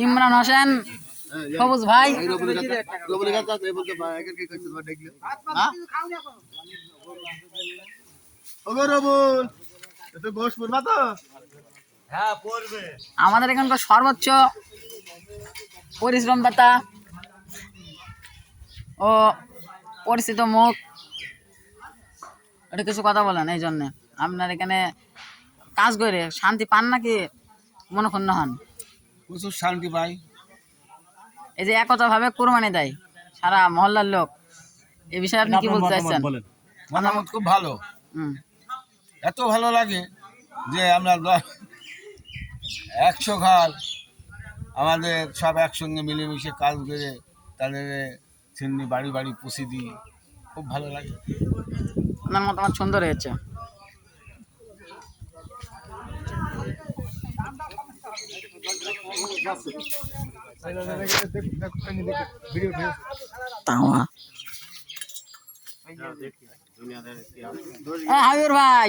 ইমরান হোসেন সবুজ ভাই আমাদের এখানকার সর্বোচ্চ পরিশ্রমদাতা ও পরিচিত মুখ, এটা কিছু কথা বলেন। এই জন্য আপনার এখানে কাজ করে শান্তি পান নাকি মনক্ষুণ্ণ হন? প্রচুর শান্তি পাই। এই যে একতা ভাবে কোরবানি দেয় সারা মহল্লার লোক, এই বিষয়ে আপনি কি বলতে চাইছেন? মতামত খুব ভালো, এত ভালো লাগে যে আমরা 100 ঘর আমাদের সব একসঙ্গে মিলেমিশে কাজ করে তাদের চিমনি বাড়ি বাড়ি পুষি দিই, খুব ভালো লাগে। আপনার মতামত সুন্দর হয়েছে। হাবির ভাই